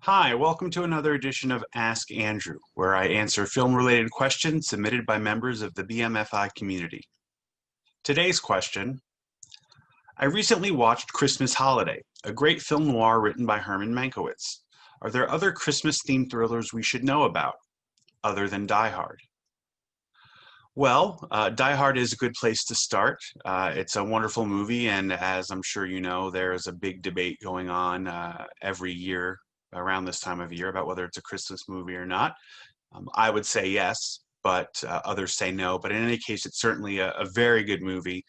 Hi, welcome to another edition of Ask Andrew, where I answer film-related questions submitted by members of the BMFI community. Today's question: I recently watched Christmas Holiday, a great film noir written by Herman Mankiewicz. Are there other Christmas-themed thrillers we should know about, other than Die Hard? Well, Die Hard is a good place to start. It's a wonderful movie, and as I'm sure you know, there's a big debate going on every year around this time of year about whether it's a Christmas movie or not. I would say yes, but others say no. But in any case, it's certainly a very good movie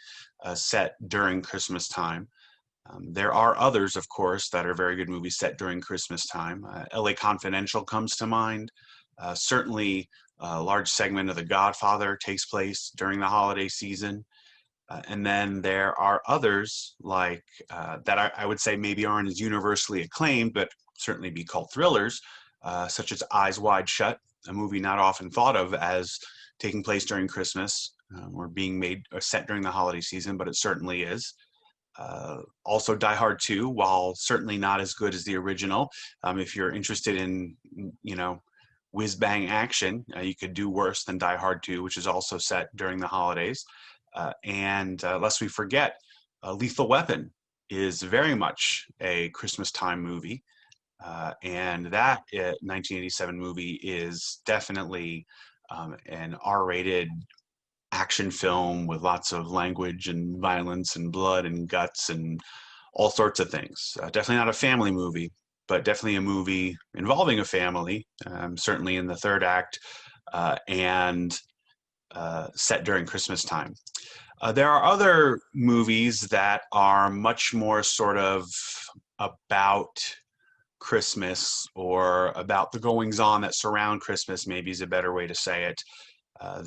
set during Christmas time. There are others, of course, that are very good movies set during Christmas time. LA Confidential comes to mind. Certainly, a large segment of The Godfather takes place during the holiday season. And then there are others like that I would say maybe aren't as universally acclaimed, but certainly be called thrillers, such as Eyes Wide Shut, a movie not often thought of as taking place during Christmas or being made or set during the holiday season, but it certainly is. Also, Die Hard 2, while certainly not as good as the original, if you're interested in, whiz bang action, you could do worse than Die Hard 2, which is also set during the holidays. And lest we forget, Lethal Weapon is very much a Christmas time movie. And that 1987 movie is definitely an R-rated action film with lots of language and violence and blood and guts and all sorts of things. Definitely not a family movie, but definitely a movie involving a family, certainly in the third act, and set during Christmas time. There are other movies that are much more sort of about Christmas or about the goings on that surround Christmas, maybe is a better way to say it,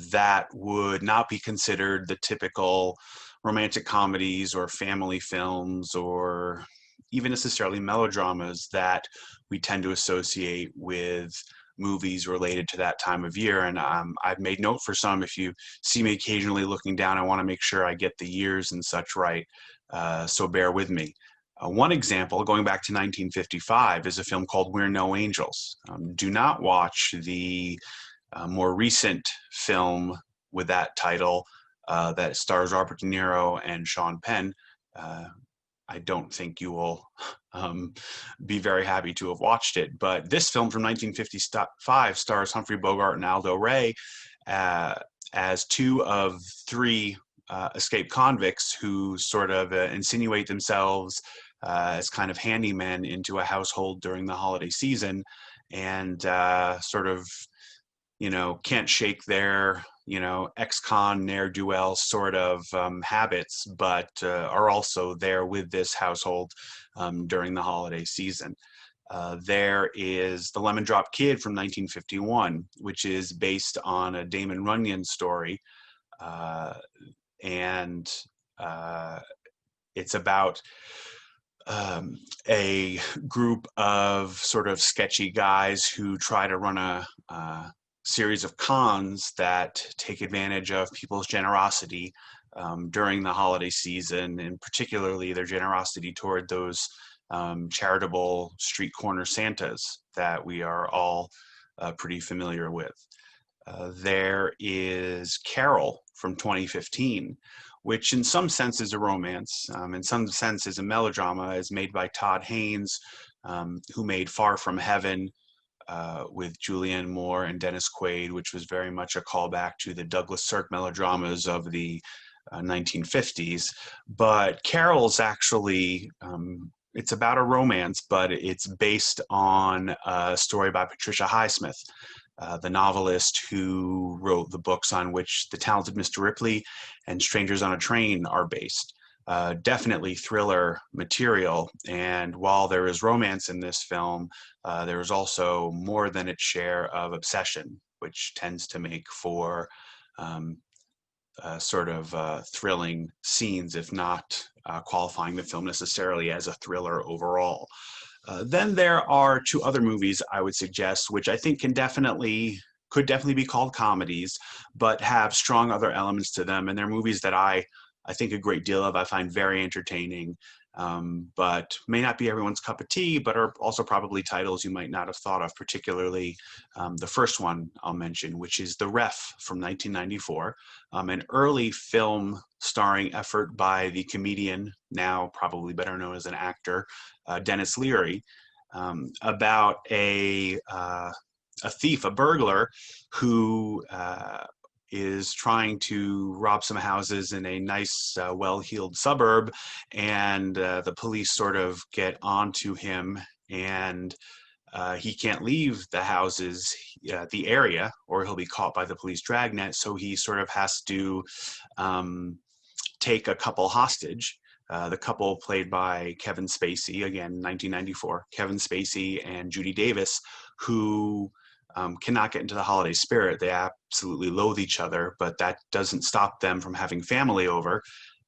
that would not be considered the typical romantic comedies or family films or even necessarily melodramas that we tend to associate with movies related to that time of year. And I've made note for some. If you see me occasionally looking down, I want to make sure I get the years and such right. So bear with me. One example, going back to 1955, is a film called We're No Angels. Do not watch the more recent film with that title that stars Robert De Niro and Sean Penn. I don't think you will be very happy to have watched it. But this film from 1955 stars Humphrey Bogart and Aldo Ray as two of three escaped convicts who sort of insinuate themselves as kind of handymen into a household during the holiday season and sort of, can't shake their, ex-con, ne'er-do-well sort of habits, but are also there with this household during the holiday season. There is The Lemon Drop Kid from 1951, which is based on a Damon Runyon story. And it's about a group of sort of sketchy guys who try to run a series of cons that take advantage of people's generosity during the holiday season, and particularly their generosity toward those charitable street corner Santas that we are all pretty familiar with. There is Carol from 2015, which in some sense is a romance, in some sense is a melodrama, is made by Todd Haynes, who made Far From Heaven with Julianne Moore and Dennis Quaid, which was very much a callback to the Douglas Sirk melodramas of the 1950s. But Carol's actually, it's about a romance, but it's based on a story by Patricia Highsmith, the novelist who wrote the books on which The Talented Mr. Ripley and Strangers on a Train are based. Definitely thriller material. And while there is romance in this film, there is also more than its share of obsession, which tends to make for sort of thrilling scenes, if not qualifying the film necessarily as a thriller overall. Then there are two other movies I would suggest, which I think could definitely be called comedies, but have strong other elements to them. And they're movies that I think a great deal of. I find very entertaining. but may not be everyone's cup of tea, but are also probably titles you might not have thought of, particularly the first one I'll mention, which is The Ref from 1994, an early film starring effort by the comedian, now probably better known as an actor, Dennis Leary, about a thief, a burglar, who is trying to rob some houses in a nice, well-heeled suburb, and the police sort of get onto him, and he can't leave the houses, the area, or he'll be caught by the police dragnet. So he sort of has to take a couple hostage. The couple played by Kevin Spacey, again, 1994, Kevin Spacey and Judy Davis, who cannot get into the holiday spirit. They absolutely loathe each other, but that doesn't stop them from having family over.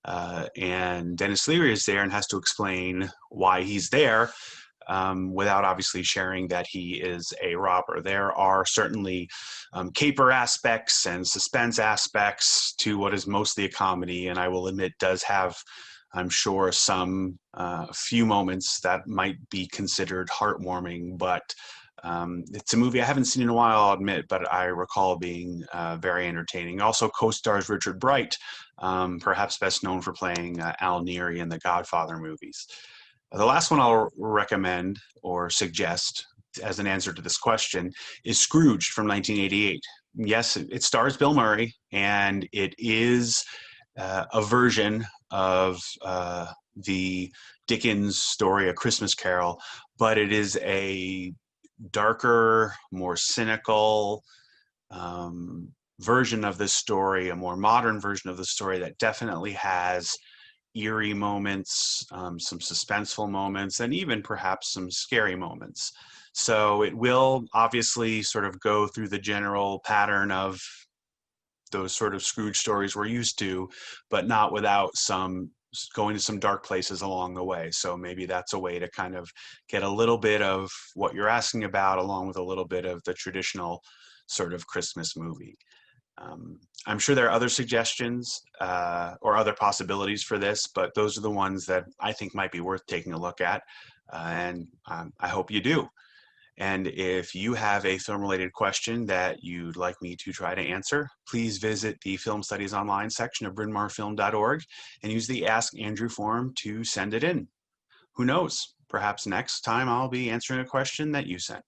And Dennis Leary is there and has to explain why he's there, without obviously sharing that he is a robber. There are certainly caper aspects and suspense aspects to what is mostly a comedy, and I will admit does have, I'm sure, some few moments that might be considered heartwarming, but it's a movie I haven't seen in a while, I'll admit, but I recall being very entertaining. Also co-stars Richard Bright, perhaps best known for playing Al Neary in the Godfather movies. The last one I'll recommend or suggest as an answer to this question is Scrooge from 1988. Yes, it stars Bill Murray, and it is a version of the Dickens story, A Christmas Carol, but it is a darker, more cynical version of this story, a more modern version of the story that definitely has eerie moments, some suspenseful moments, and even perhaps some scary moments. So it will obviously sort of go through the general pattern of those sort of Scrooge stories we're used to, but not without some going to some dark places along the way. So maybe that's a way to kind of get a little bit of what you're asking about, along with a little bit of the traditional sort of Christmas movie. I'm sure there are other suggestions or other possibilities for this, but those are the ones that I think might be worth taking a look at, and I hope you do. And if you have a film-related question that you'd like me to try to answer, please visit the Film Studies Online section of brynmarfilm.org and use the Ask Andrew form to send it in. Who knows? Perhaps next time I'll be answering a question that you sent.